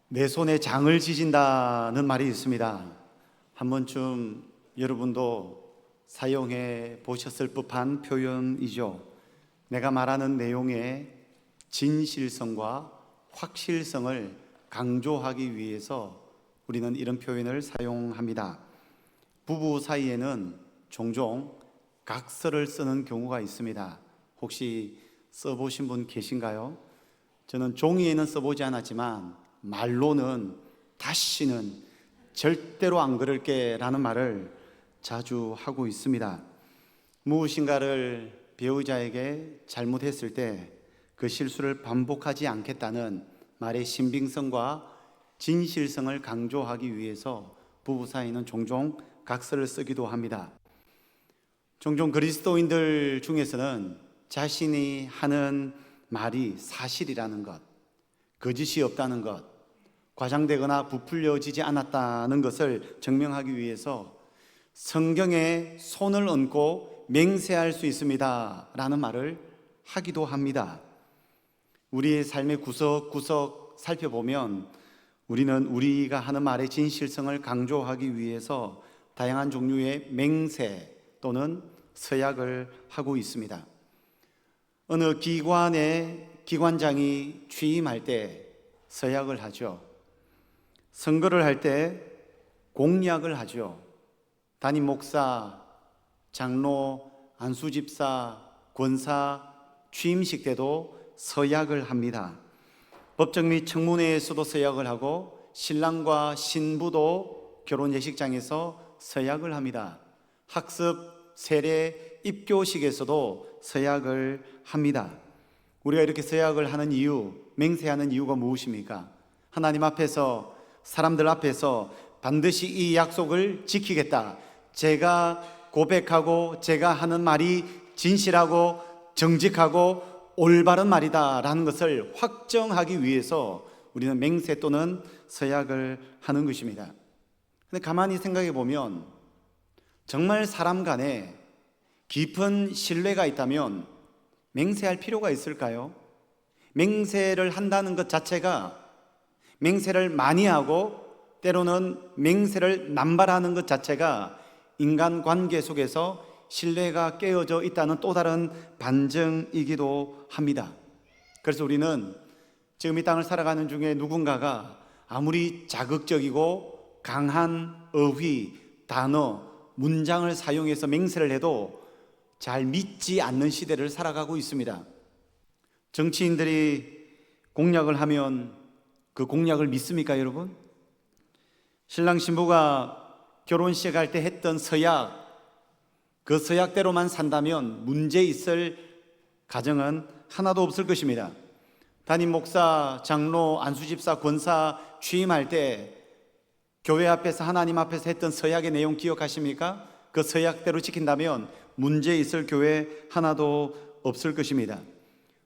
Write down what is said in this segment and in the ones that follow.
내 손에 장을 지진다는 말이 있습니다. 한 번쯤 여러분도 사용해 보셨을 법한 표현이죠. 내가 말하는 내용의 진실성과 확실성을 강조하기 위해서 우리는 이런 표현을 사용합니다. 부부 사이에는 종종 각서를 쓰는 경우가 있습니다. 혹시 써보신 분 계신가요? 저는 종이에는 써보지 않았지만 말로는 다시는 절대로 안 그럴게 라는 말을 자주 하고 있습니다. 무엇인가를 배우자에게 잘못했을 때 그 실수를 반복하지 않겠다는 말의 신빙성과 진실성을 강조하기 위해서 부부 사이는 종종 각서를 쓰기도 합니다. 종종 그리스도인들 중에서는 자신이 하는 말이 사실이라는 것, 거짓이 없다는 것, 과장되거나 부풀려지지 않았다는 것을 증명하기 위해서 성경에 손을 얹고 맹세할 수 있습니다 라는 말을 하기도 합니다. 우리의 삶의 구석구석 살펴보면 우리는 우리가 하는 말의 진실성을 강조하기 위해서 다양한 종류의 맹세 또는 서약을 하고 있습니다. 어느 기관의 기관장이 취임할 때 서약을 하죠. 선거를 할 때 공약을 하죠. 담임 목사, 장로, 안수집사, 권사 취임식 때도 서약을 합니다. 법정 및 청문회에서도 서약을 하고 신랑과 신부도 결혼 예식장에서 서약을 합니다. 학습, 세례, 입교식에서도 서약을 합니다. 우리가 이렇게 서약을 하는 이유, 맹세하는 이유가 무엇입니까? 하나님 앞에서, 사람들 앞에서 반드시 이 약속을 지키겠다. 제가 고백하고 제가 하는 말이 진실하고 정직하고 올바른 말이다 라는 것을 확정하기 위해서 우리는 맹세 또는 서약을 하는 것입니다. 근데 가만히 생각해 보면 정말 사람 간에 깊은 신뢰가 있다면 맹세할 필요가 있을까요? 맹세를 한다는 것 자체가, 맹세를 많이 하고 때로는 맹세를 남발하는 것 자체가 인간관계 속에서 신뢰가 깨어져 있다는 또 다른 반증이기도 합니다. 그래서 우리는 지금 이 땅을 살아가는 중에 누군가가 아무리 자극적이고 강한 어휘, 단어, 문장을 사용해서 맹세를 해도 잘 믿지 않는 시대를 살아가고 있습니다. 정치인들이 공약을 하면 그 공약을 믿습니까, 여러분? 신랑 신부가 결혼식 할 때 했던 서약, 그 서약대로만 산다면 문제 있을 가정은 하나도 없을 것입니다. 담임 목사, 장로, 안수집사, 권사 취임할 때 교회 앞에서 하나님 앞에서 했던 서약의 내용 기억하십니까? 그 서약대로 지킨다면 문제 있을 교회 하나도 없을 것입니다.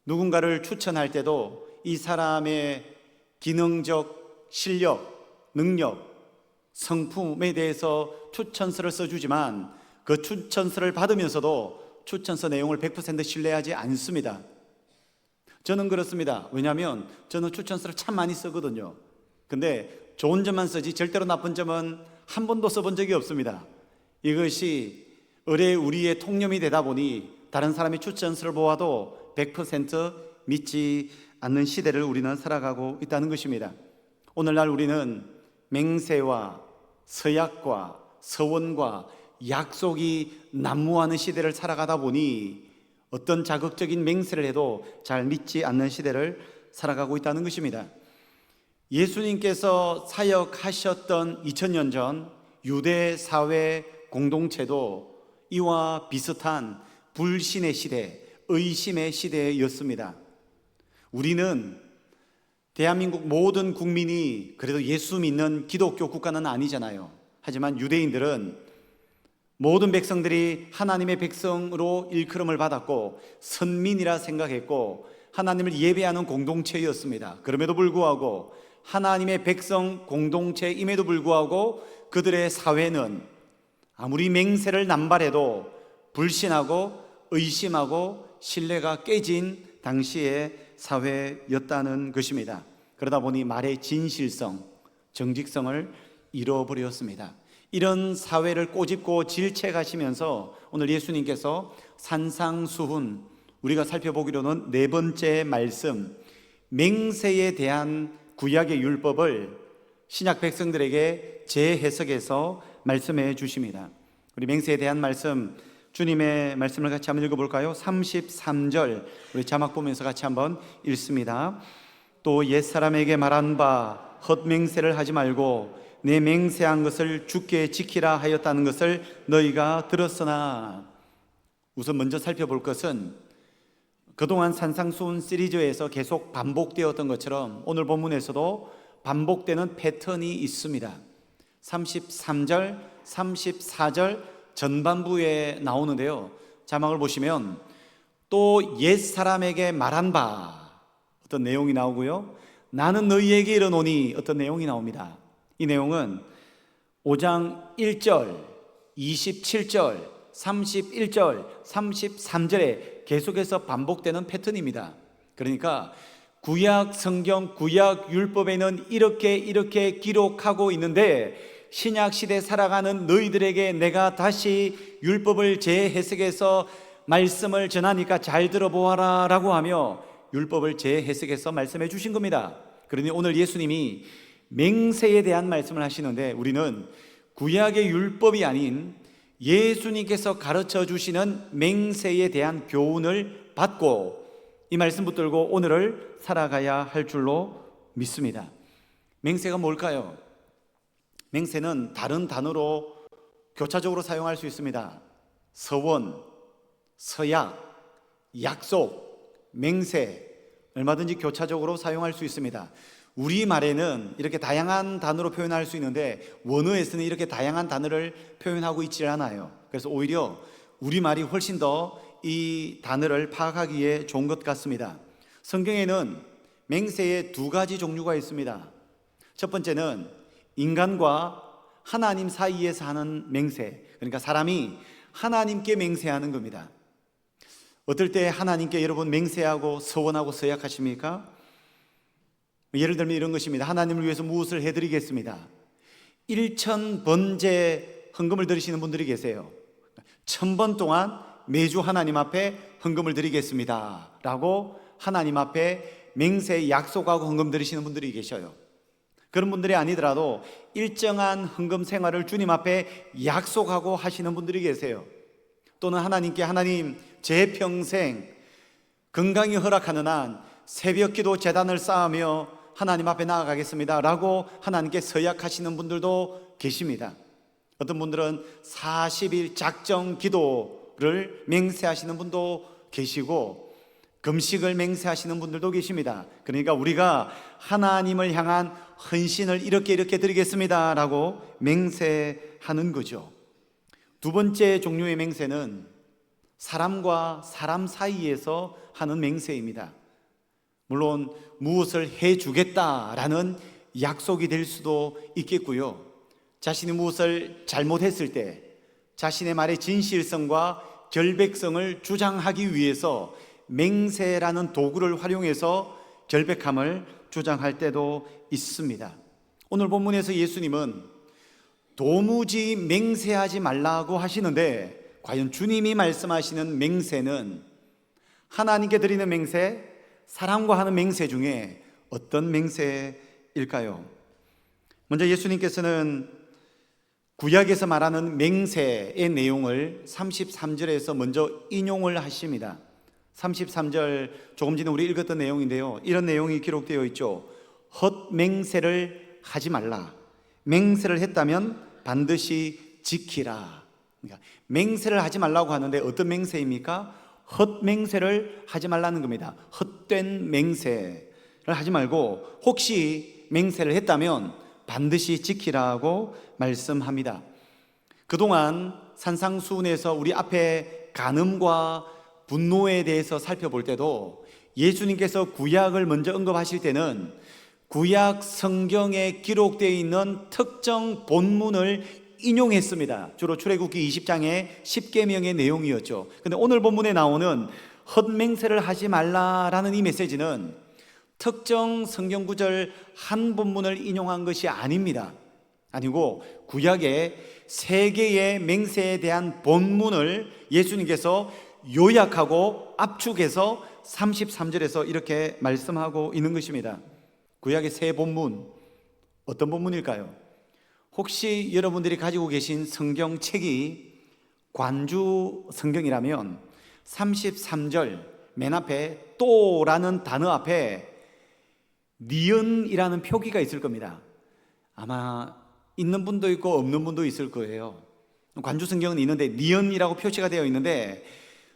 누군가를 추천할 때도 이 사람의 기능적 실력, 능력, 성품에 대해서 추천서를 써주지만 그 추천서를 받으면서도 추천서 내용을 100% 신뢰하지 않습니다. 저는 그렇습니다. 왜냐하면 저는 추천서를 참 많이 쓰거든요. 근데 좋은 점만 쓰지 절대로 나쁜 점은 한 번도 써본 적이 없습니다. 이것이 우리의 통념이 되다 보니 다른 사람의 추천서를 보아도 100% 믿지 않는 시대를 우리는 살아가고 있다는 것입니다. 오늘날 우리는 맹세와 서약과 서원과 약속이 난무하는 시대를 살아가다 보니 어떤 자극적인 맹세를 해도 잘 믿지 않는 시대를 살아가고 있다는 것입니다. 예수님께서 사역하셨던 2000년 전 유대 사회 공동체도 이와 비슷한 불신의 시대, 의심의 시대였습니다. 우리는 대한민국 모든 국민이 그래도 예수 믿는 기독교 국가는 아니잖아요. 하지만 유대인들은 모든 백성들이 하나님의 백성으로 일컬음을 받았고 선민이라 생각했고 하나님을 예배하는 공동체였습니다. 그럼에도 불구하고 하나님의 백성 공동체임에도 불구하고 그들의 사회는 아무리 맹세를 남발해도 불신하고 의심하고 신뢰가 깨진 당시의 사회였다는 것입니다. 그러다 보니 말의 진실성, 정직성을 잃어버렸습니다. 이런 사회를 꼬집고 질책하시면서 오늘 예수님께서 산상수훈, 우리가 살펴보기로는 네 번째 말씀, 맹세에 대한 구약의 율법을 신약 백성들에게 재해석해서 말씀해 주십니다. 우리 맹세에 대한 말씀, 주님의 말씀을 같이 한번 읽어볼까요? 33절 우리 자막 보면서 같이 한번 읽습니다. 또 옛사람에게 말한 바 헛맹세를 하지 말고 내 맹세한 것을 주께 지키라 하였다는 것을 너희가 들었으나, 우선 먼저 살펴볼 것은 그동안 산상수훈 시리즈에서 계속 반복되었던 것처럼 오늘 본문에서도 반복되는 패턴이 있습니다. 33절, 34절 전반부에 나오는데요, 자막을 보시면 또 옛사람에게 말한 바 어떤 내용이 나오고요, 나는 너희에게 이르노니 어떤 내용이 나옵니다. 이 내용은 5장 1절, 27절, 31절, 33절에 계속해서 반복되는 패턴입니다. 그러니까 구약 성경, 구약 율법에는 이렇게 기록하고 있는데 신약 시대 살아가는 너희들에게 내가 다시 율법을 재해석해서 말씀을 전하니까 잘 들어보아라 라고 하며 율법을 재해석해서 말씀해 주신 겁니다. 그러니 오늘 예수님이 맹세에 대한 말씀을 하시는데 우리는 구약의 율법이 아닌 예수님께서 가르쳐 주시는 맹세에 대한 교훈을 받고 이 말씀 붙들고 오늘을 살아가야 할 줄로 믿습니다. 맹세가 뭘까요? 맹세는 다른 단어로 교차적으로 사용할 수 있습니다. 서원, 서약, 약속, 맹세, 얼마든지 교차적으로 사용할 수 있습니다. 우리말에는 이렇게 다양한 단어로 표현할 수 있는데 원어에서는 이렇게 다양한 단어를 표현하고 있지 않아요. 그래서 오히려 우리말이 훨씬 더 이 단어를 파악하기에 좋은 것 같습니다. 성경에는 맹세의 두 가지 종류가 있습니다. 첫 번째는 인간과 하나님 사이에서 하는 맹세, 그러니까 사람이 하나님께 맹세하는 겁니다. 어떨 때 하나님께 여러분 맹세하고 서원하고 서약하십니까? 예를 들면 이런 것입니다. 하나님을 위해서 무엇을 해드리겠습니다. 1000번째 헌금을 드리시는 분들이 계세요. 1000번 동안 매주 하나님 앞에 헌금을 드리겠습니다 라고 하나님 앞에 맹세 약속하고 헌금 드리시는 분들이 계셔요. 그런 분들이 아니더라도 일정한 헌금 생활을 주님 앞에 약속하고 하시는 분들이 계세요. 또는 하나님께 하나님 제 평생 건강이 허락하는 한 새벽기도 제단을 쌓으며 하나님 앞에 나아가겠습니다 라고 하나님께 서약하시는 분들도 계십니다. 어떤 분들은 40일 작정 기도를 맹세하시는 분도 계시고 금식을 맹세하시는 분들도 계십니다. 그러니까 우리가 하나님을 향한 헌신을 이렇게 드리겠습니다 라고 맹세하는 거죠. 두 번째 종류의 맹세는 사람과 사람 사이에서 하는 맹세입니다. 물론 무엇을 해주겠다라는 약속이 될 수도 있겠고요, 자신이 무엇을 잘못했을 때 자신의 말의 진실성과 결백성을 주장하기 위해서 맹세라는 도구를 활용해서 결백함을 주장할 때도 있습니다. 오늘 본문에서 예수님은 도무지 맹세하지 말라고 하시는데 과연 주님이 말씀하시는 맹세는 하나님께 드리는 맹세, 사람과 하는 맹세 중에 어떤 맹세일까요? 먼저 예수님께서는 구약에서 말하는 맹세의 내용을 33절에서 먼저 인용을 하십니다. 33절 조금 전에 우리 읽었던 내용인데요, 이런 내용이 기록되어 있죠. 헛맹세를 하지 말라. 맹세를 했다면 반드시 지키라. 그러니까 맹세를 하지 말라고 하는데 어떤 맹세입니까? 헛맹세를 하지 말라는 겁니다. 헛된 맹세를 하지 말고 혹시 맹세를 했다면 반드시 지키라고 말씀합니다. 그동안 산상수훈에서 우리 앞에 간음과 분노에 대해서 살펴볼 때도 예수님께서 구약을 먼저 언급하실 때는 구약 성경에 기록되어 있는 특정 본문을 인용했습니다. 주로 출애굽기 20장의 10계명의 내용이었죠. 그런데 오늘 본문에 나오는 헛맹세를 하지 말라라는 이 메시지는 특정 성경 구절 한 본문을 인용한 것이 아닙니다. 아니고 구약의 세 개의 맹세에 대한 본문을 예수님께서 요약하고 압축해서 33절에서 이렇게 말씀하고 있는 것입니다. 구약의 세 본문, 어떤 본문일까요? 혹시 여러분들이 가지고 계신 성경책이 관주 성경이라면 33절 맨 앞에 또라는 단어 앞에 니은이라는 표기가 있을 겁니다. 아마 있는 분도 있고 없는 분도 있을 거예요. 관주 성경은 있는데 니은이라고 표시가 되어 있는데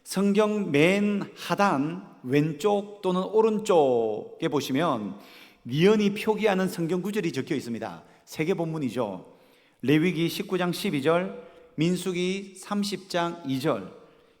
성경 맨 하단 왼쪽 또는 오른쪽에 보시면 니은이 표기하는 성경 구절이 적혀 있습니다. 세 개 본문이죠. 레위기 19장 12절, 민수기 30장 2절,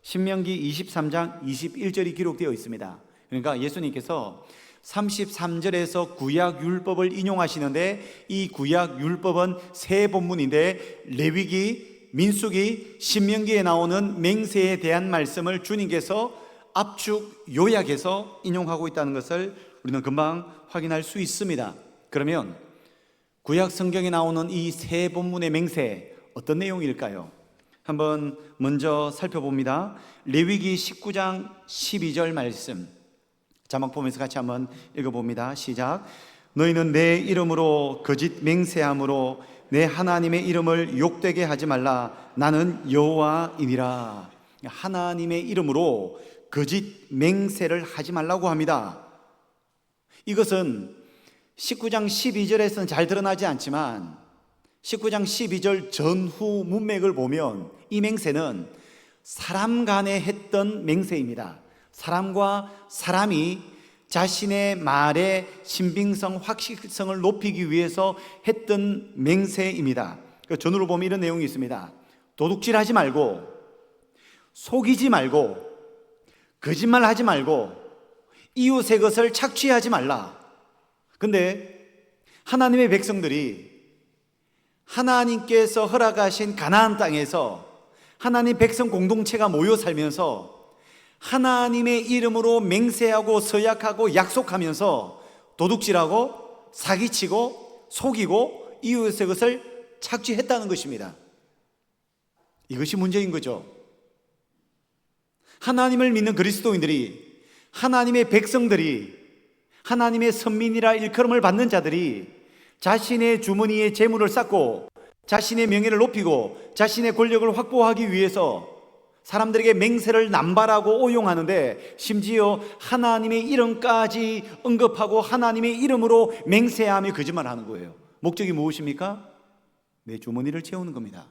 신명기 23장 21절이 기록되어 있습니다. 그러니까 예수님께서 33절에서 구약 율법을 인용하시는데 이 구약 율법은 세 본문인데 레위기, 민수기, 신명기에 나오는 맹세에 대한 말씀을 주님께서 압축 요약해서 인용하고 있다는 것을 우리는 금방 확인할 수 있습니다. 그러면 구약 성경에 나오는 이 세 본문의 맹세 어떤 내용일까요? 한번 먼저 살펴봅니다. 레위기 19장 12절 말씀 자막 보면서 같이 한번 읽어봅니다. 시작. 너희는 내 이름으로 거짓 맹세함으로 내 하나님의 이름을 욕되게 하지 말라. 나는 여호와이니라. 하나님의 이름으로 거짓 맹세를 하지 말라고 합니다. 이것은 19장 12절에서는 잘 드러나지 않지만 19장 12절 전후 문맥을 보면 이 맹세는 사람 간에 했던 맹세입니다. 사람과 사람이 자신의 말의 신빙성, 확실성을 높이기 위해서 했던 맹세입니다. 전후로 보면 이런 내용이 있습니다. 도둑질하지 말고, 속이지 말고, 거짓말하지 말고, 이웃의 것을 착취하지 말라. 근데 하나님의 백성들이 하나님께서 허락하신 가나안 땅에서 하나님 백성 공동체가 모여 살면서 하나님의 이름으로 맹세하고 서약하고 약속하면서 도둑질하고 사기치고 속이고 이웃의 것을 착취했다는 것입니다. 이것이 문제인 거죠. 하나님을 믿는 그리스도인들이, 하나님의 백성들이, 하나님의 선민이라 일컬음을 받는 자들이 자신의 주머니에 재물을 쌓고 자신의 명예를 높이고 자신의 권력을 확보하기 위해서 사람들에게 맹세를 남발하고 오용하는데 심지어 하나님의 이름까지 언급하고 하나님의 이름으로 맹세하며 거짓말하는 거예요. 목적이 무엇입니까? 내 주머니를 채우는 겁니다.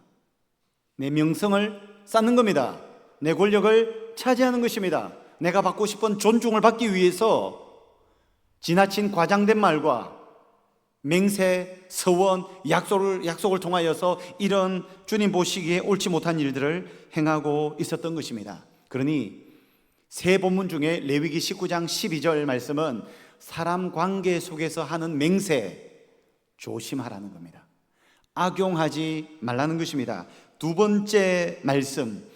내 명성을 쌓는 겁니다. 내 권력을 차지하는 것입니다. 내가 받고 싶은 존중을 받기 위해서 지나친 과장된 말과 맹세, 서원, 약속을 통하여서 이런 주님 보시기에 옳지 못한 일들을 행하고 있었던 것입니다. 그러니 세 본문 중에 레위기 19장 12절 말씀은 사람 관계 속에서 하는 맹세 조심하라는 겁니다. 악용하지 말라는 것입니다. 두 번째 말씀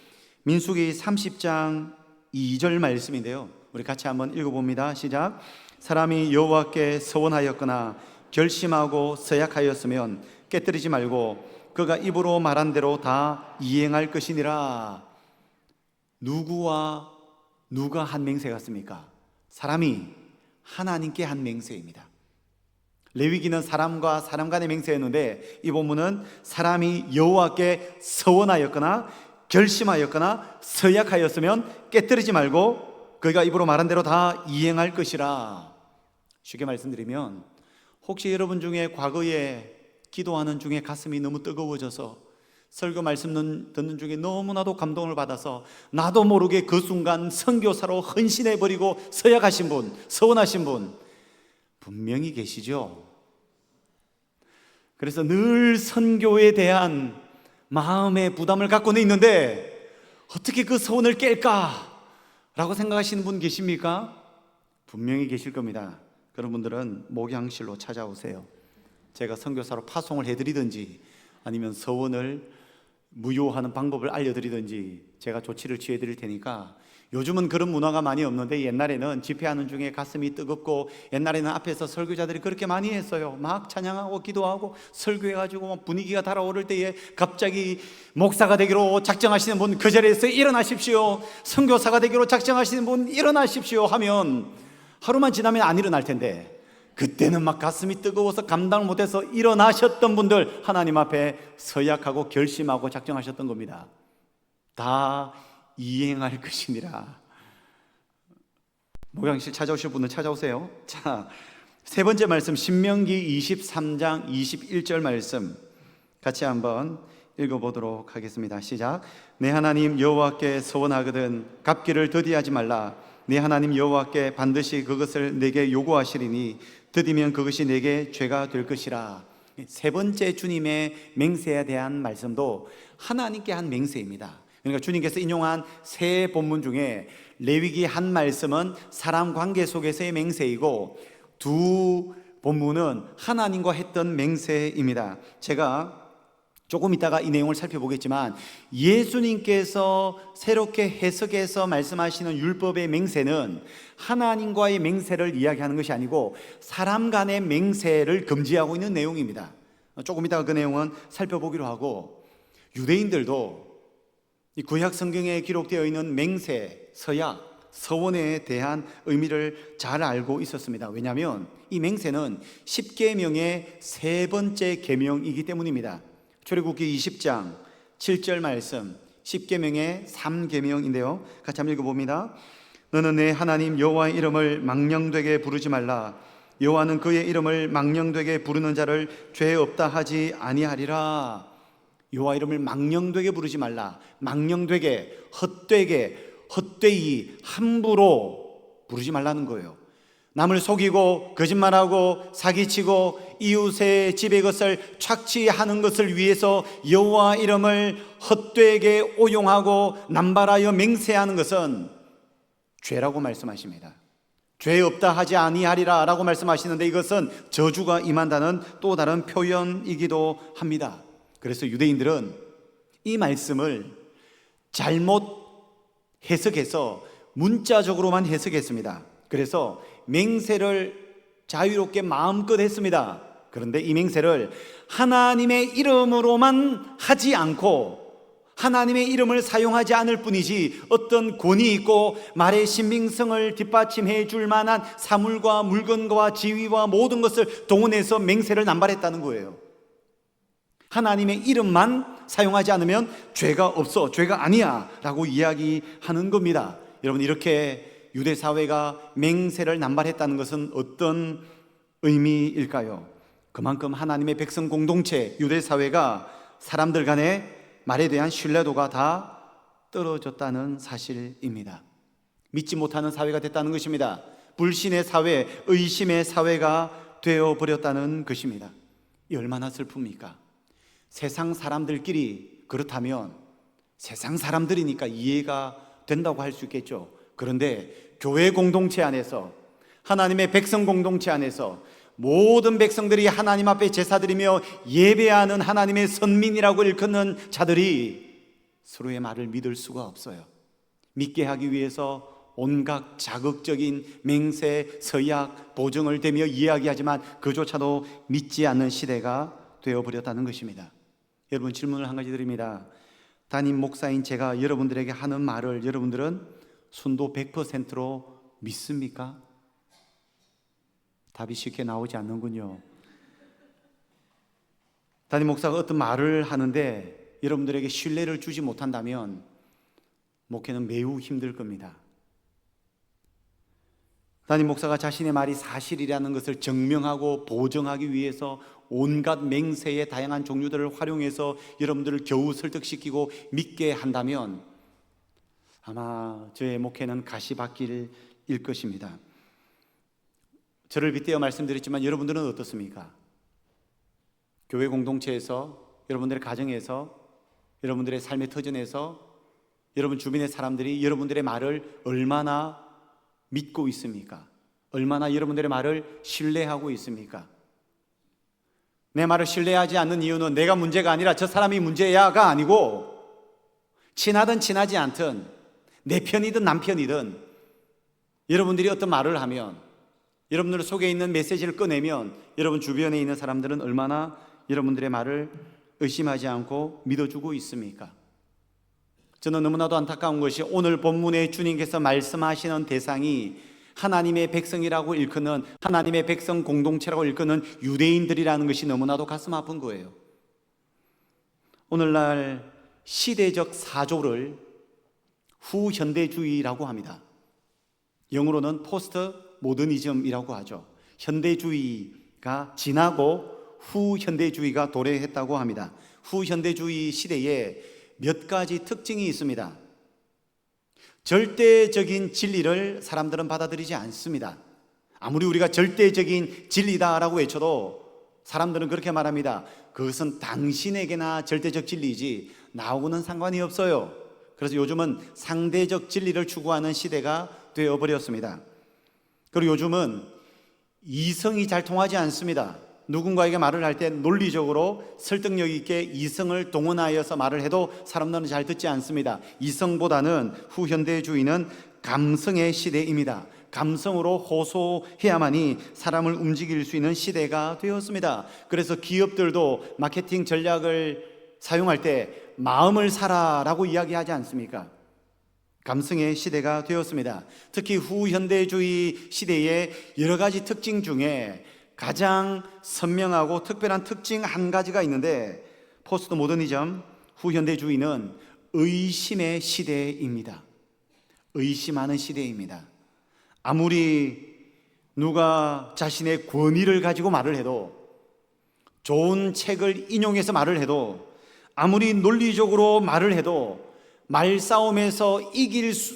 민수기 30장 2절 말씀인데요, 우리 같이 한번 읽어봅니다. 시작. 사람이 여호와께 서원하였거나 결심하고 서약하였으면 깨뜨리지 말고 그가 입으로 말한 대로 다 이행할 것이니라. 누구와 누가 한 맹세 같습니까? 사람이 하나님께 한 맹세입니다. 레위기는 사람과 사람 간의 맹세였는데 이 본문은 사람이 여호와께 서원하였거나 결심하였거나 서약하였으면 깨뜨리지 말고 그가 입으로 말한 대로 다 이행할 것이라. 쉽게 말씀드리면 혹시 여러분 중에 과거에 기도하는 중에 가슴이 너무 뜨거워져서 설교 말씀 듣는 중에 너무나도 감동을 받아서 나도 모르게 그 순간 선교사로 헌신해버리고 서약하신 분, 서원하신 분 분명히 계시죠? 그래서 늘 선교에 대한 마음의 부담을 갖고는 있는데 어떻게 그 서원을 깰까? 라고 생각하시는 분 계십니까? 분명히 계실 겁니다. 그런 분들은 목양실로 찾아오세요. 제가 선교사로 파송을 해드리든지 아니면 서원을 무효하는 방법을 알려드리든지 제가 조치를 취해드릴 테니까 요즘은 그런 문화가 많이 없는데 옛날에는 집회하는 중에 가슴이 뜨겁고, 옛날에는 앞에서 설교자들이 그렇게 많이 했어요. 막 찬양하고 기도하고 설교해가지고 막 분위기가 달아오를 때에 갑자기 목사가 되기로 작정하시는 분 그 자리에서 일어나십시오, 선교사가 되기로 작정하시는 분 일어나십시오 하면 하루만 지나면 안 일어날 텐데, 그때는 막 가슴이 뜨거워서 감당을 못해서 일어나셨던 분들, 하나님 앞에 서약하고 결심하고 작정하셨던 겁니다. 다 이행할 것이니라. 목양실 찾아오실 분은 찾아오세요. 자, 세 번째 말씀, 신명기 23장 21절 말씀 같이 한번 읽어보도록 하겠습니다. 시작. 내 하나님 여호와께 서원하거든 갚기를 더디하지 말라. 내 하나님 여호와께 반드시 그것을 내게 요구하시리니 더디면 그것이 내게 죄가 될 것이라. 세 번째 주님의 맹세에 대한 말씀도 하나님께 한 맹세입니다. 그러니까 주님께서 인용한 세 본문 중에 레위기 한 말씀은 사람 관계 속에서의 맹세이고, 두 본문은 하나님과 했던 맹세입니다. 제가 조금 이따가 이 내용을 살펴보겠지만, 예수님께서 새롭게 해석해서 말씀하시는 율법의 맹세는 하나님과의 맹세를 이야기하는 것이 아니고 사람 간의 맹세를 금지하고 있는 내용입니다. 조금 이따가 그 내용은 살펴보기로 하고, 유대인들도 이 구약 성경에 기록되어 있는 맹세, 서약, 서원에 대한 의미를 잘 알고 있었습니다. 왜냐하면 이 맹세는 10계명의 세 번째 계명이기 때문입니다. 출애굽기 20장 7절 말씀, 10계명의 3계명인데요 같이 한번 읽어봅니다. 너는 내 하나님 여호와의 이름을 망령되게 부르지 말라. 여호와는 그의 이름을 망령되게 부르는 자를 죄 없다 하지 아니하리라. 여호와 이름을 망령되게 부르지 말라. 망령되게, 헛되게, 헛되이, 함부로 부르지 말라는 거예요. 남을 속이고 거짓말하고 사기치고 이웃의 집의 것을 착취하는 것을 위해서 여호와 이름을 헛되게 오용하고 남발하여 맹세하는 것은 죄라고 말씀하십니다. 죄 없다 하지 아니하리라 라고 말씀하시는데, 이것은 저주가 임한다는 또 다른 표현이기도 합니다. 그래서 유대인들은 이 말씀을 잘못 해석해서 문자적으로만 해석했습니다. 그래서 맹세를 자유롭게 마음껏 했습니다. 그런데 이 맹세를 하나님의 이름으로만 하지 않고 하나님의 이름을 사용하지 않을 뿐이지, 어떤 권위 있고 말의 신빙성을 뒷받침해 줄 만한 사물과 물건과 지위와 모든 것을 동원해서 맹세를 남발했다는 거예요. 하나님의 이름만 사용하지 않으면 죄가 없어, 죄가 아니야 라고 이야기하는 겁니다. 여러분, 이렇게 유대 사회가 맹세를 남발했다는 것은 어떤 의미일까요? 그만큼 하나님의 백성 공동체, 유대 사회가 사람들 간의 말에 대한 신뢰도가 다 떨어졌다는 사실입니다. 믿지 못하는 사회가 됐다는 것입니다. 불신의 사회, 의심의 사회가 되어버렸다는 것입니다. 이 얼마나 슬픕니까? 세상 사람들끼리 그렇다면 세상 사람들이니까 이해가 된다고 할 수 있겠죠. 그런데 교회 공동체 안에서, 하나님의 백성 공동체 안에서 모든 백성들이 하나님 앞에 제사드리며 예배하는 하나님의 선민이라고 일컫는 자들이 서로의 말을 믿을 수가 없어요. 믿게 하기 위해서 온갖 자극적인 맹세, 서약, 보증을 대며 이야기하지만 그조차도 믿지 않는 시대가 되어버렸다는 것입니다. 여러분, 질문을 한 가지 드립니다. 담임 목사인 제가 여러분들에게 하는 말을 여러분들은 순도 100%로 믿습니까? 답이 쉽게 나오지 않는군요. 담임 목사가 어떤 말을 하는데 여러분들에게 신뢰를 주지 못한다면 목회는 매우 힘들 겁니다. 담임 목사가 자신의 말이 사실이라는 것을 증명하고 보증하기 위해서 온갖 맹세의 다양한 종류들을 활용해서 여러분들을 겨우 설득시키고 믿게 한다면 아마 저의 목회는 가시밭길일 것입니다. 저를 빗대어 말씀드렸지만 여러분들은 어떻습니까? 교회 공동체에서, 여러분들의 가정에서, 여러분들의 삶의 터전에서 여러분 주변의 사람들이 여러분들의 말을 얼마나 믿고 있습니까? 얼마나 여러분들의 말을 신뢰하고 있습니까? 내 말을 신뢰하지 않는 이유는 내가 문제가 아니라 저 사람이 문제야가 아니고, 친하든 친하지 않든 내 편이든 남편이든 여러분들이 어떤 말을 하면, 여러분들 속에 있는 메시지를 꺼내면 여러분 주변에 있는 사람들은 얼마나 여러분들의 말을 의심하지 않고 믿어주고 있습니까? 저는 너무나도 안타까운 것이 오늘 본문에 주님께서 말씀하시는 대상이 하나님의 백성이라고 일컫는, 하나님의 백성 공동체라고 일컫는 유대인들이라는 것이 너무나도 가슴 아픈 거예요. 오늘날 시대적 사조를 후현대주의라고 합니다. 영어로는 포스트 모더니즘이라고 하죠. 현대주의가 지나고 후현대주의가 도래했다고 합니다. 후현대주의 시대에 몇 가지 특징이 있습니다. 절대적인 진리를 사람들은 받아들이지 않습니다. 아무리 우리가 절대적인 진리다라고 외쳐도 사람들은 그렇게 말합니다. 그것은 당신에게나 절대적 진리이지 나하고는 상관이 없어요. 그래서 요즘은 상대적 진리를 추구하는 시대가 되어버렸습니다. 그리고 요즘은 이성이 잘 통하지 않습니다. 누군가에게 말을 할 때 논리적으로 설득력 있게 이성을 동원하여서 말을 해도 사람들은 잘 듣지 않습니다. 이성보다는 후현대주의는 감성의 시대입니다. 감성으로 호소해야만이 사람을 움직일 수 있는 시대가 되었습니다. 그래서 기업들도 마케팅 전략을 사용할 때 마음을 사라라고 이야기하지 않습니까? 감성의 시대가 되었습니다. 특히 후현대주의 시대의 여러 가지 특징 중에 가장 선명하고 특별한 특징 한 가지가 있는데, 포스트 모더니즘, 후현대주의는 의심의 시대입니다. 의심하는 시대입니다. 아무리 누가 자신의 권위를 가지고 말을 해도, 좋은 책을 인용해서 말을 해도, 아무리 논리적으로 말을 해도 말싸움에서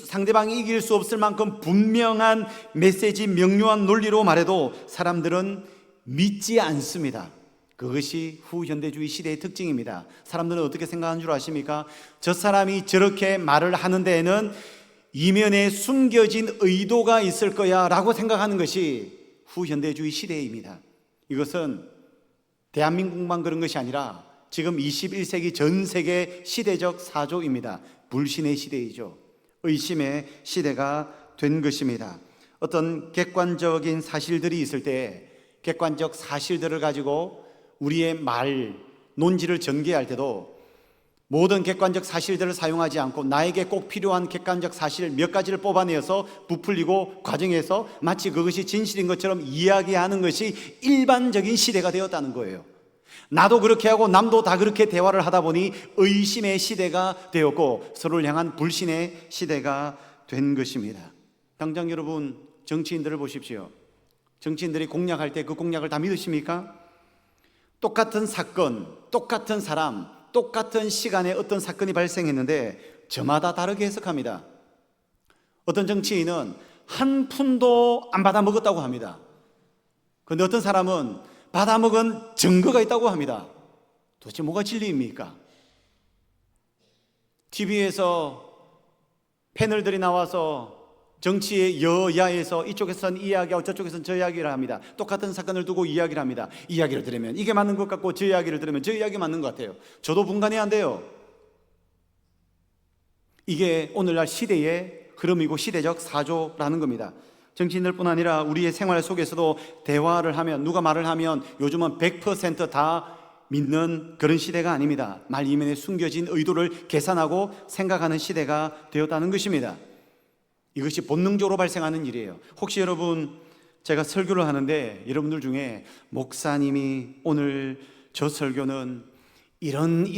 상대방이 이길 수 없을 만큼 분명한 메시지, 명료한 논리로 말해도 사람들은 믿지 않습니다. 그것이 후현대주의 시대의 특징입니다. 사람들은 어떻게 생각하는 줄 아십니까? 저 사람이 저렇게 말을 하는 데에는 이면에 숨겨진 의도가 있을 거야 라고 생각하는 것이 후현대주의 시대입니다. 이것은 대한민국만 그런 것이 아니라 지금 21세기 전 세계 시대적 사조입니다. 불신의 시대이죠. 의심의 시대가 된 것입니다. 어떤 객관적인 사실들이 있을 때 객관적 사실들을 가지고 우리의 말, 논지를 전개할 때도 모든 객관적 사실들을 사용하지 않고 나에게 꼭 필요한 객관적 사실 몇 가지를 뽑아내어서 부풀리고 과정해서 마치 그것이 진실인 것처럼 이야기하는 것이 일반적인 시대가 되었다는 거예요. 나도 그렇게 하고 남도 다 그렇게 대화를 하다 보니 의심의 시대가 되었고 서로를 향한 불신의 시대가 된 것입니다. 당장 여러분 정치인들을 보십시오. 정치인들이 공약할 때 그 공약을 다 믿으십니까? 똑같은 사건, 똑같은 사람, 똑같은 시간에 어떤 사건이 발생했는데 저마다 다르게 해석합니다. 어떤 정치인은 한 푼도 안 받아 먹었다고 합니다. 그런데 어떤 사람은 받아 먹은 증거가 있다고 합니다. 도대체 뭐가 진리입니까? TV에서 패널들이 나와서 정치의 여야에서 이쪽에서는 이 이야기하고 저쪽에서는 저 이야기를 합니다. 똑같은 사건을 두고 이야기를 합니다. 이야기를 들으면 이게 맞는 것 같고 저 이야기를 들으면 저 이야기 맞는 것 같아요. 저도 분간이 안 돼요. 이게 오늘날 시대의 흐름이고 시대적 사조라는 겁니다. 정치인들뿐 아니라 우리의 생활 속에서도 대화를 하면, 누가 말을 하면 요즘은 100% 믿는 그런 시대가 아닙니다. 말 이면에 숨겨진 의도를 계산하고 생각하는 시대가 되었다는 것입니다. 이것이 본능적으로 발생하는 일이에요. 혹시 여러분, 제가 설교를 하는데 여러분들 중에 목사님이 오늘 저 설교는 이런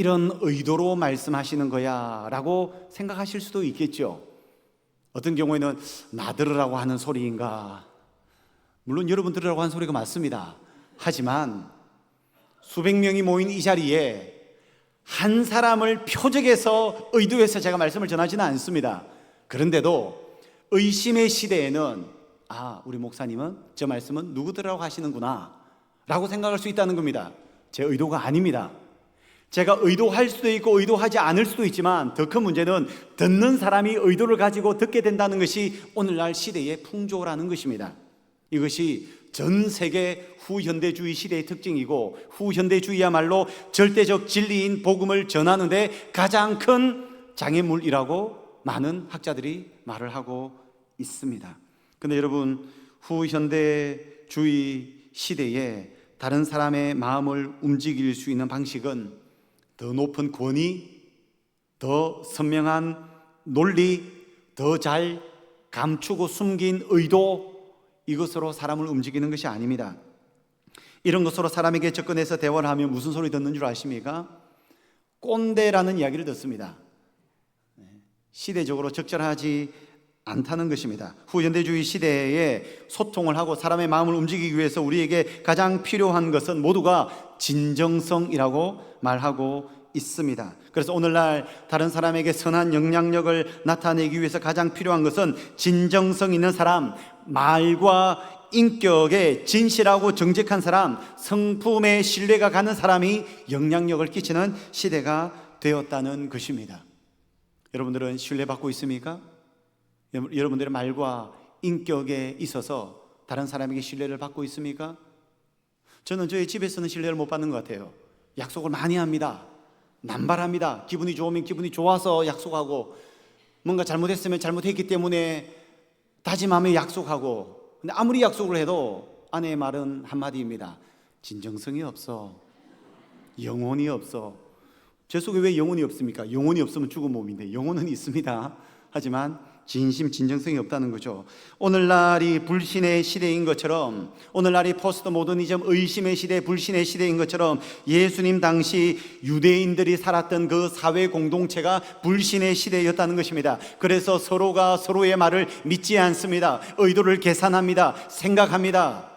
의도로 말씀하시는 거야 라고 생각하실 수도 있겠죠. 어떤 경우에는 나 들으라고 하는 소리인가. 물론 여러분 들으라고 하는 소리가 맞습니다. 하지만 수백 명이 모인 이 자리에 한 사람을 표적해서 의도해서 제가 말씀을 전하지는 않습니다. 그런데도 의심의 시대에는 우리 목사님은 저 말씀은 누구 들으라고 하시는구나 라고 생각할 수 있다는 겁니다. 제 의도가 아닙니다. 제가 의도할 수도 있고 의도하지 않을 수도 있지만 더 큰 문제는 듣는 사람이 의도를 가지고 듣게 된다는 것이 오늘날 시대의 풍조라는 것입니다. 이것이 전 세계 후현대주의 시대의 특징이고, 후현대주의야말로 절대적 진리인 복음을 전하는데 가장 큰 장애물이라고 많은 학자들이 말을 하고 있습니다. 근데 여러분, 후현대주의 시대에 다른 사람의 마음을 움직일 수 있는 방식은 더 높은 권위, 더 선명한 논리, 더 잘 감추고 숨긴 의도, 이것으로 사람을 움직이는 것이 아닙니다. 이런 것으로 사람에게 접근해서 대화를 하면 무슨 소리 듣는 줄 아십니까? 꼰대라는 이야기를 듣습니다. 시대적으로 적절하지 않다는 것입니다. 후현대주의 시대에 소통을 하고 사람의 마음을 움직이기 위해서 우리에게 가장 필요한 것은 모두가 진정성이라고 말하고 있습니다. 그래서 오늘날 다른 사람에게 선한 영향력을 나타내기 위해서 가장 필요한 것은 진정성 있는 사람, 말과 인격에 진실하고 정직한 사람, 성품에 신뢰가 가는 사람이 영향력을 끼치는 시대가 되었다는 것입니다. 여러분들은 신뢰받고 있습니까? 여러분들의 말과 인격에 있어서 다른 사람에게 신뢰를 받고 있습니까? 저는 저희 집에서는 신뢰를 못 받는 것 같아요. 약속을 많이 합니다. 남발합니다. 기분이 좋으면 기분이 좋아서 약속하고, 뭔가 잘못했으면 잘못했기 때문에 다짐하며 약속하고, 근데 아무리 약속을 해도 아내의 말은 한마디입니다. 진정성이 없어. 영혼이 없어. 제 속에 왜 영혼이 없습니까? 영혼이 없으면 죽은 몸인데 영혼은 있습니다. 하지만 진정성이 없다는 거죠. 오늘날이 불신의 시대인 것처럼, 오늘날이 포스트 모더니즘 의심의 시대, 불신의 시대인 것처럼 예수님 당시 유대인들이 살았던 그 사회 공동체가 불신의 시대였다는 것입니다. 그래서 서로가 서로의 말을 믿지 않습니다. 의도를 계산합니다. 생각합니다.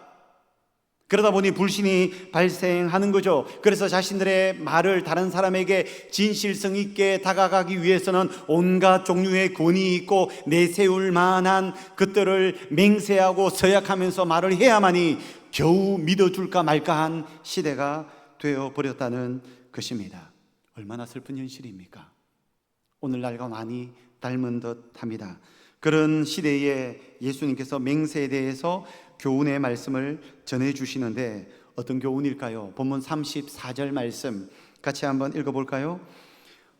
그러다 보니 불신이 발생하는 거죠. 그래서 자신들의 말을 다른 사람에게 진실성 있게 다가가기 위해서는 온갖 종류의 권위 있고 내세울 만한 것들을 맹세하고 서약하면서 말을 해야만이 겨우 믿어줄까 말까한 시대가 되어버렸다는 것입니다. 얼마나 슬픈 현실입니까? 오늘날과 많이 닮은 듯합니다. 그런 시대에 예수님께서 맹세에 대해서 교훈의 말씀을 전해주시는데 어떤 교훈일까요? 본문 34절 말씀 같이 한번 읽어볼까요?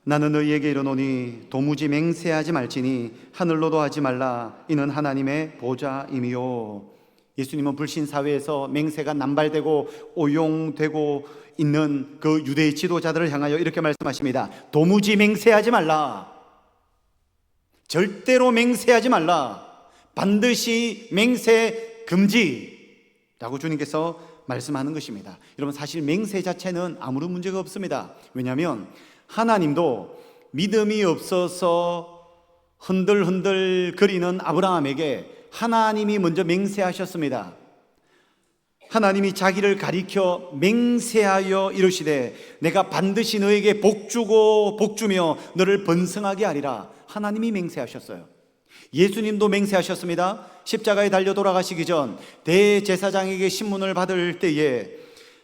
나는 너희에게 이르노니 도무지 맹세하지 말지니 하늘로도 하지 말라. 이는 하나님의 보좌임이요. 예수님은 불신사회에서 맹세가 남발되고 오용되고 있는 그 유대의 지도자들을 향하여 이렇게 말씀하십니다. 도무지 맹세하지 말라. 절대로 맹세하지 말라. 반드시 맹세 금지라고 주님께서 말씀하는 것입니다. 여러분, 사실 맹세 자체는 아무런 문제가 없습니다. 왜냐하면 하나님도 믿음이 없어서 흔들흔들 거리는 아브라함에게 하나님이 먼저 맹세하셨습니다. 하나님이 자기를 가리켜 맹세하여 이르시되 내가 반드시 너에게 복주고 복주며 너를 번성하게 하리라. 하나님이 맹세하셨어요. 예수님도 맹세하셨습니다. 십자가에 달려 돌아가시기 전 대제사장에게 신문을 받을 때에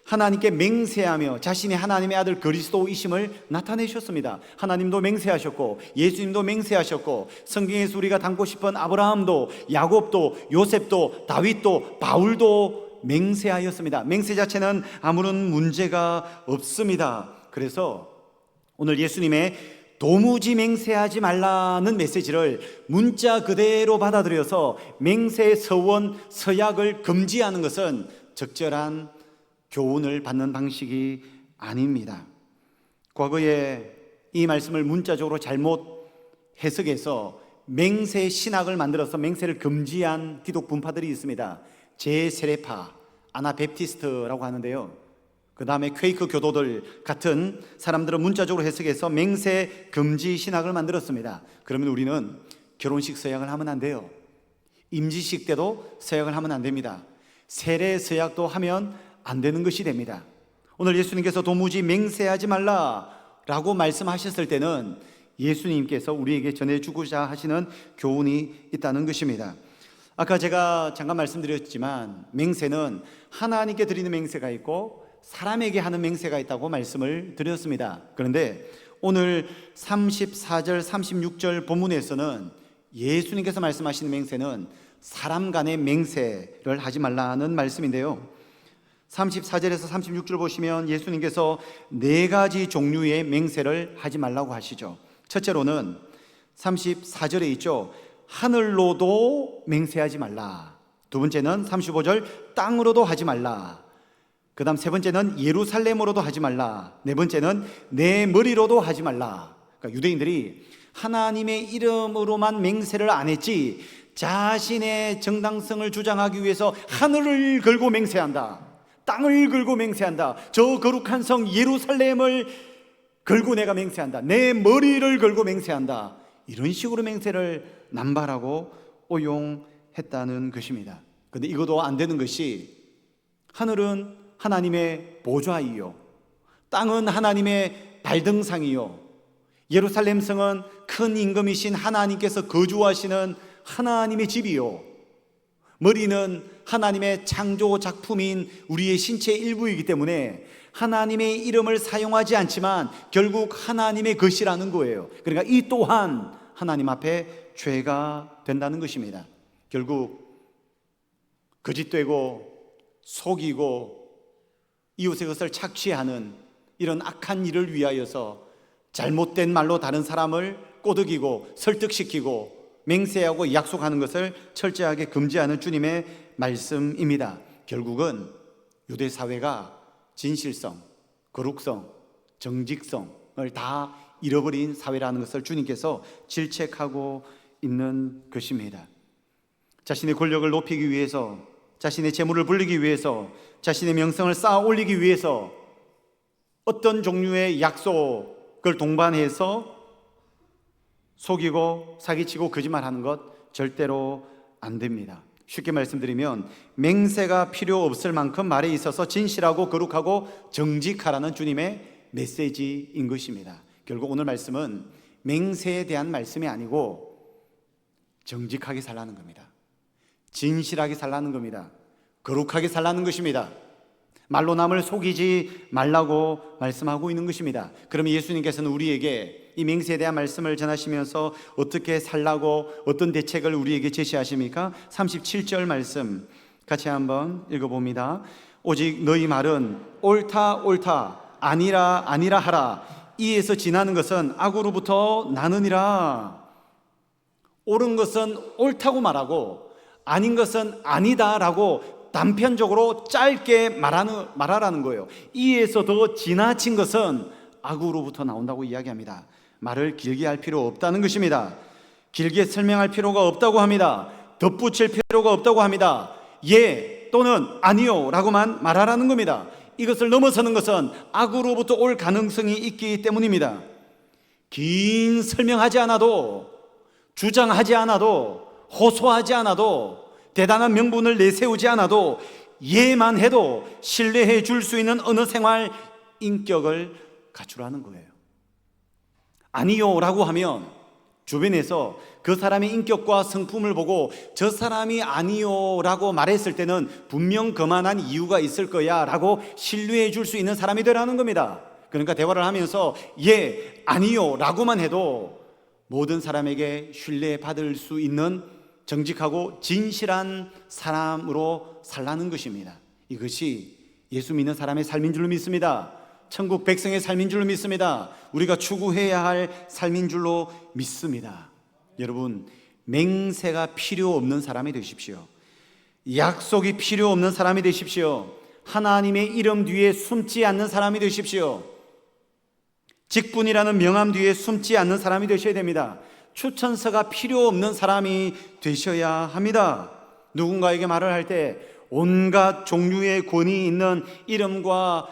하나님께 맹세하며 자신이 하나님의 아들 그리스도이심을 나타내셨습니다. 하나님도 맹세하셨고 예수님도 맹세하셨고 성경에서 우리가 닮고 싶은 아브라함도 야곱도 요셉도 다윗도 바울도 맹세하였습니다. 맹세 자체는 아무런 문제가 없습니다. 그래서 오늘 예수님의 도무지 맹세하지 말라는 메시지를 문자 그대로 받아들여서 맹세 서원 서약을 금지하는 것은 적절한 교훈을 받는 방식이 아닙니다. 과거에 이 말씀을 문자적으로 잘못 해석해서 맹세 신학을 만들어서 맹세를 금지한 기독 분파들이 있습니다. 제세례파, 아나베프티스트라고 하는데요. 그 다음에 퀘이크 교도들 같은 사람들은 문자적으로 해석해서 맹세 금지 신학을 만들었습니다. 그러면 우리는 결혼식 서약을 하면 안 돼요. 임지식 때도 서약을 하면 안 됩니다. 세례 서약도 하면 안 되는 것이 됩니다. 오늘 예수님께서 도무지 맹세하지 말라라고 말씀하셨을 때는 예수님께서 우리에게 전해주고자 하시는 교훈이 있다는 것입니다. 아까 제가 잠깐 말씀드렸지만 맹세는 하나님께 드리는 맹세가 있고 사람에게 하는 맹세가 있다고 말씀을 드렸습니다. 그런데 오늘 34절 36절 본문에서는 예수님께서 말씀하시는 맹세는 사람 간의 맹세를 하지 말라는 말씀인데요, 34절에서 36절 보시면 예수님께서 네 가지 종류의 맹세를 하지 말라고 하시죠. 첫째로는 34절에 있죠. 하늘로도 맹세하지 말라. 두 번째는 35절 땅으로도 하지 말라. 그 다음 세 번째는 예루살렘으로도 하지 말라. 네 번째는 내 머리로도 하지 말라. 그러니까 유대인들이 하나님의 이름으로만 맹세를 안 했지, 자신의 정당성을 주장하기 위해서 하늘을 걸고 맹세한다, 땅을 걸고 맹세한다, 저 거룩한 성 예루살렘을 걸고 내가 맹세한다, 내 머리를 걸고 맹세한다, 이런 식으로 맹세를 남발하고 오용했다는 것입니다. 그런데 이것도 안 되는 것이, 하늘은 하나님의 보좌이요, 땅은 하나님의 발등상이요, 예루살렘 성은 큰 임금이신 하나님께서 거주하시는 하나님의 집이요, 머리는 하나님의 창조 작품인 우리의 신체의 일부이기 때문에 하나님의 이름을 사용하지 않지만 결국 하나님의 것이라는 거예요. 그러니까 이 또한 하나님 앞에 죄가 된다는 것입니다. 결국 거짓되고 속이고 이웃의 것을 착취하는 이런 악한 일을 위하여서 잘못된 말로 다른 사람을 꼬드기고 설득시키고 맹세하고 약속하는 것을 철저하게 금지하는 주님의 말씀입니다. 결국은 유대 사회가 진실성, 거룩성, 정직성을 다 잃어버린 사회라는 것을 주님께서 질책하고 있는 것입니다. 자신의 권력을 높이기 위해서, 자신의 재물을 불리기 위해서, 자신의 명성을 쌓아 올리기 위해서 어떤 종류의 약속을 동반해서 속이고 사기치고 거짓말하는 것 절대로 안 됩니다. 쉽게 말씀드리면 맹세가 필요 없을 만큼 말에 있어서 진실하고 거룩하고 정직하라는 주님의 메시지인 것입니다. 결국 오늘 말씀은 맹세에 대한 말씀이 아니고 정직하게 살라는 겁니다. 진실하게 살라는 겁니다. 거룩하게 살라는 것입니다. 말로 남을 속이지 말라고 말씀하고 있는 것입니다. 그러면 예수님께서는 우리에게 이 맹세에 대한 말씀을 전하시면서 어떻게 살라고, 어떤 대책을 우리에게 제시하십니까? 37절 말씀 같이 한번 읽어봅니다. 오직 너희 말은 옳다 옳다, 아니라 아니라 하라. 이에서 지나는 것은 악으로부터 나느니라. 옳은 것은 옳다고 말하고 아닌 것은 아니다라고 단편적으로 짧게 말하라는 거예요. 이에서 더 지나친 것은 악으로부터 나온다고 이야기합니다. 말을 길게 할 필요 없다는 것입니다. 길게 설명할 필요가 없다고 합니다. 덧붙일 필요가 없다고 합니다. 예 또는 아니요 라고만 말하라는 겁니다. 이것을 넘어서는 것은 악으로부터 올 가능성이 있기 때문입니다. 긴 설명하지 않아도, 주장하지 않아도, 호소하지 않아도, 대단한 명분을 내세우지 않아도 예만 해도 신뢰해 줄 수 있는 어느 생활 인격을 갖추라는 거예요. 아니요 라고 하면 주변에서 그 사람의 인격과 성품을 보고 저 사람이 아니요 라고 말했을 때는 분명 그만한 이유가 있을 거야 라고 신뢰해 줄 수 있는 사람이 되라는 겁니다. 그러니까 대화를 하면서 예, 아니요 라고만 해도 모든 사람에게 신뢰받을 수 있는 정직하고 진실한 사람으로 살라는 것입니다. 이것이 예수 믿는 사람의 삶인 줄로 믿습니다. 천국 백성의 삶인 줄로 믿습니다. 우리가 추구해야 할 삶인 줄로 믿습니다. 여러분, 맹세가 필요 없는 사람이 되십시오. 약속이 필요 없는 사람이 되십시오. 하나님의 이름 뒤에 숨지 않는 사람이 되십시오. 직분이라는 명함 뒤에 숨지 않는 사람이 되셔야 됩니다. 추천서가 필요 없는 사람이 되셔야 합니다. 누군가에게 말을 할 때 온갖 종류의 권위 있는 이름과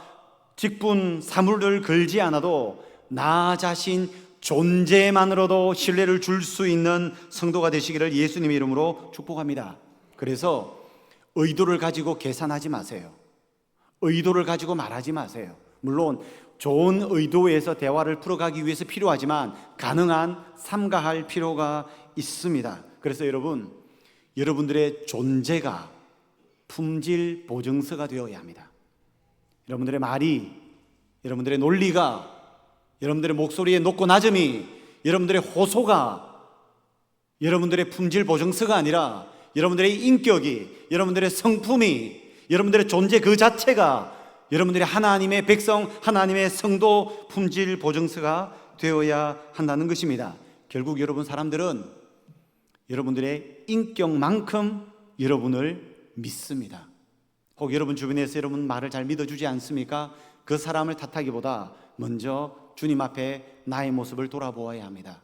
직분, 사물을 걸지 않아도 나 자신 존재만으로도 신뢰를 줄 수 있는 성도가 되시기를 예수님의 이름으로 축복합니다. 그래서 의도를 가지고 계산하지 마세요. 의도를 가지고 말하지 마세요. 물론 좋은 의도에서 대화를 풀어가기 위해서 필요하지만 가능한 삼가할 필요가 있습니다. 그래서 여러분들의 존재가 품질 보증서가 되어야 합니다. 여러분들의 말이, 여러분들의 논리가, 여러분들의 목소리의 높고 낮음이, 여러분들의 호소가 여러분들의 품질 보증서가 아니라 여러분들의 인격이, 여러분들의 성품이, 여러분들의 존재 그 자체가 여러분들이 하나님의 백성, 하나님의 성도 품질 보증서가 되어야 한다는 것입니다. 결국 여러분 사람들은 여러분들의 인격만큼 여러분을 믿습니다. 혹 여러분 주변에서 여러분 말을 잘 믿어주지 않습니까? 그 사람을 탓하기보다 먼저 주님 앞에 나의 모습을 돌아보아야 합니다.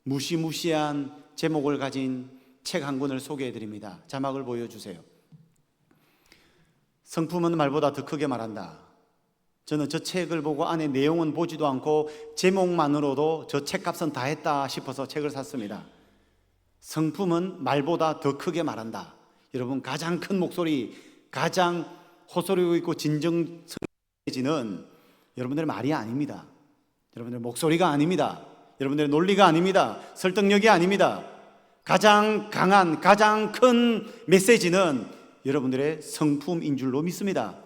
무시무시한 제목을 가진 책 한 권을 소개해 드립니다. 자막을 보여주세요. 성품은 말보다 더 크게 말한다. 저는 저 책을 보고 안에 내용은 보지도 않고 제목만으로도 저 책값은 다 했다 싶어서 책을 샀습니다. 성품은 말보다 더 크게 말한다. 여러분, 가장 큰 목소리, 가장 호소리고 있고 진정성지는 여러분들의 말이 아닙니다. 여러분들의 목소리가 아닙니다. 여러분들의 논리가 아닙니다. 설득력이 아닙니다. 가장 강한, 가장 큰 메시지는 여러분들의 성품인 줄로 믿습니다.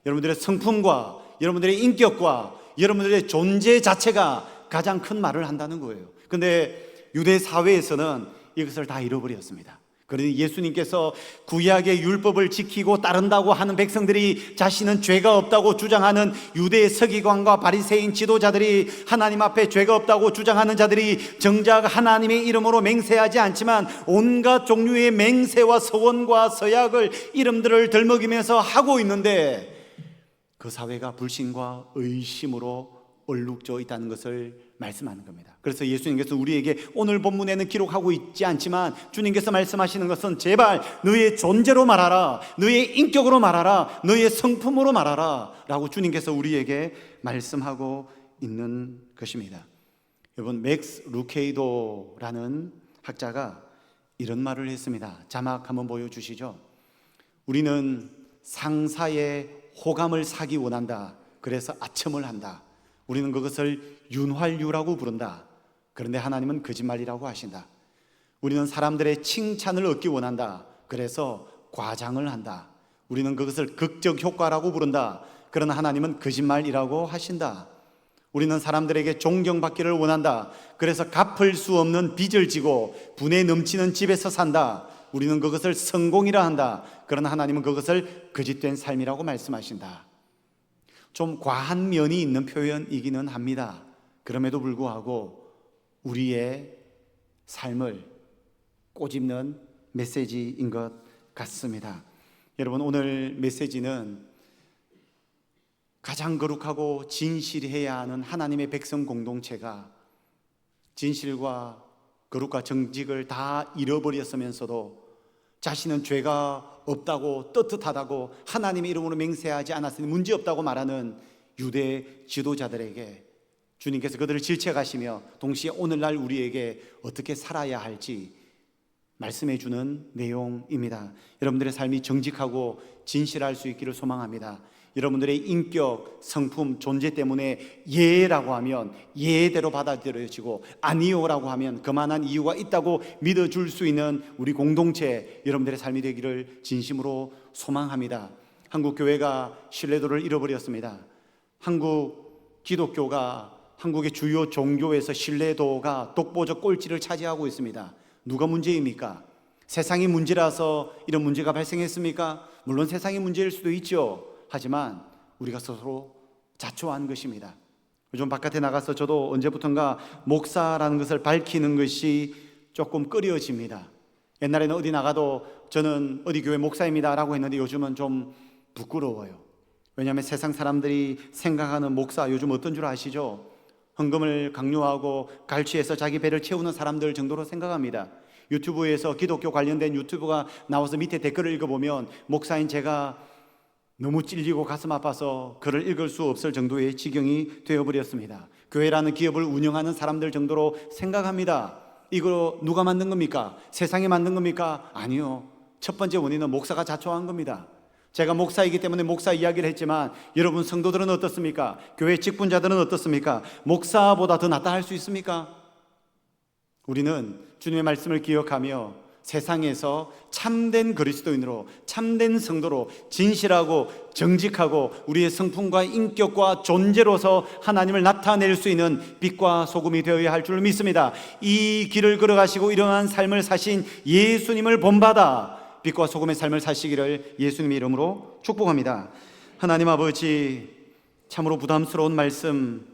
여러분들의 성품과 여러분들의 인격과 여러분들의 존재 자체가 가장 큰 말을 한다는 거예요. 그런데 유대 사회에서는 이것을 다 잃어버렸습니다. 그러니 예수님께서 구약의 율법을 지키고 따른다고 하는 백성들이 자신은 죄가 없다고 주장하는 유대 서기관과 바리새인 지도자들이, 하나님 앞에 죄가 없다고 주장하는 자들이 정작 하나님의 이름으로 맹세하지 않지만 온갖 종류의 맹세와 서원과 서약을, 이름들을 들먹이면서 하고 있는데 그 사회가 불신과 의심으로 얼룩져 있다는 것을 말씀하는 겁니다. 그래서 예수님께서 우리에게 오늘 본문에는 기록하고 있지 않지만 주님께서 말씀하시는 것은 제발 너의 존재로 말하라, 너의 인격으로 말하라, 너의 성품으로 말하라 라고 주님께서 우리에게 말씀하고 있는 것입니다. 여러분, 맥스 루케이도라는 학자가 이런 말을 했습니다. 자막 한번 보여주시죠. 우리는 상사의 호감을 사기 원한다. 그래서 아첨을 한다. 우리는 그것을 윤활유라고 부른다. 그런데 하나님은 거짓말이라고 하신다. 우리는 사람들의 칭찬을 얻기 원한다. 그래서 과장을 한다. 우리는 그것을 극적 효과라고 부른다. 그러나 하나님은 거짓말이라고 하신다. 우리는 사람들에게 존경받기를 원한다. 그래서 갚을 수 없는 빚을 지고 분에 넘치는 집에서 산다. 우리는 그것을 성공이라 한다. 그러나 하나님은 그것을 거짓된 삶이라고 말씀하신다. 좀 과한 면이 있는 표현이기는 합니다. 그럼에도 불구하고 우리의 삶을 꼬집는 메시지인 것 같습니다. 여러분, 오늘 메시지는 가장 거룩하고 진실해야 하는 하나님의 백성 공동체가 진실과 거룩과 정직을 다 잃어버렸으면서도 자신은 죄가 없다고, 떳떳하다고, 하나님의 이름으로 맹세하지 않았으니 문제없다고 말하는 유대 지도자들에게 주님께서 그들을 질책하시며 동시에 오늘날 우리에게 어떻게 살아야 할지 말씀해 주는 내용입니다. 여러분들의 삶이 정직하고 진실할 수 있기를 소망합니다. 여러분들의 인격, 성품, 존재 때문에 예라고 하면 예대로 받아들여지고 아니요라고 하면 그만한 이유가 있다고 믿어줄 수 있는 우리 공동체, 여러분들의 삶이 되기를 진심으로 소망합니다. 한국 교회가 신뢰도를 잃어버렸습니다. 한국 기독교가 한국의 주요 종교에서 신뢰도가 독보적 꼴찌를 차지하고 있습니다. 누가 문제입니까? 세상이 문제라서 이런 문제가 발생했습니까? 물론 세상이 문제일 수도 있죠. 하지만 우리가 스스로 자초한 것입니다. 요즘 바깥에 나가서 저도 언제부턴가 목사라는 것을 밝히는 것이 조금 꺼려집니다. 옛날에는 어디 나가도 저는 어디 교회 목사입니다 라고 했는데 요즘은 좀 부끄러워요. 왜냐하면 세상 사람들이 생각하는 목사, 요즘 어떤 줄 아시죠? 헌금을 강요하고 갈취해서 자기 배를 채우는 사람들 정도로 생각합니다. 유튜브에서 기독교 관련된 유튜브가 나와서 밑에 댓글을 읽어보면 목사인 제가 너무 찔리고 가슴 아파서 글을 읽을 수 없을 정도의 지경이 되어버렸습니다. 교회라는 기업을 운영하는 사람들 정도로 생각합니다. 이거 누가 만든 겁니까? 세상이 만든 겁니까? 아니요. 첫 번째 원인은 목사가 자초한 겁니다. 제가 목사이기 때문에 목사 이야기를 했지만 여러분 성도들은 어떻습니까? 교회 직분자들은 어떻습니까? 목사보다 더 낫다 할 수 있습니까? 우리는 주님의 말씀을 기억하며 세상에서 참된 그리스도인으로, 참된 성도로, 진실하고 정직하고 우리의 성품과 인격과 존재로서 하나님을 나타낼 수 있는 빛과 소금이 되어야 할 줄 믿습니다. 이 길을 걸어가시고 이러한 삶을 사신 예수님을 본받아 빛과 소금의 삶을 사시기를 예수님의 이름으로 축복합니다. 하나님 아버지, 참으로 부담스러운 말씀,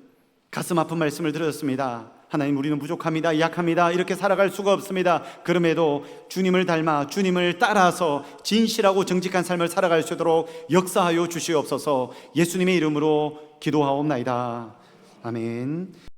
가슴 아픈 말씀을 들었습니다. 하나님, 우리는 부족합니다, 약합니다, 이렇게 살아갈 수가 없습니다. 그럼에도 주님을 닮아 주님을 따라서 진실하고 정직한 삶을 살아갈 수 있도록 역사하여 주시옵소서. 예수님의 이름으로 기도하옵나이다. 아멘.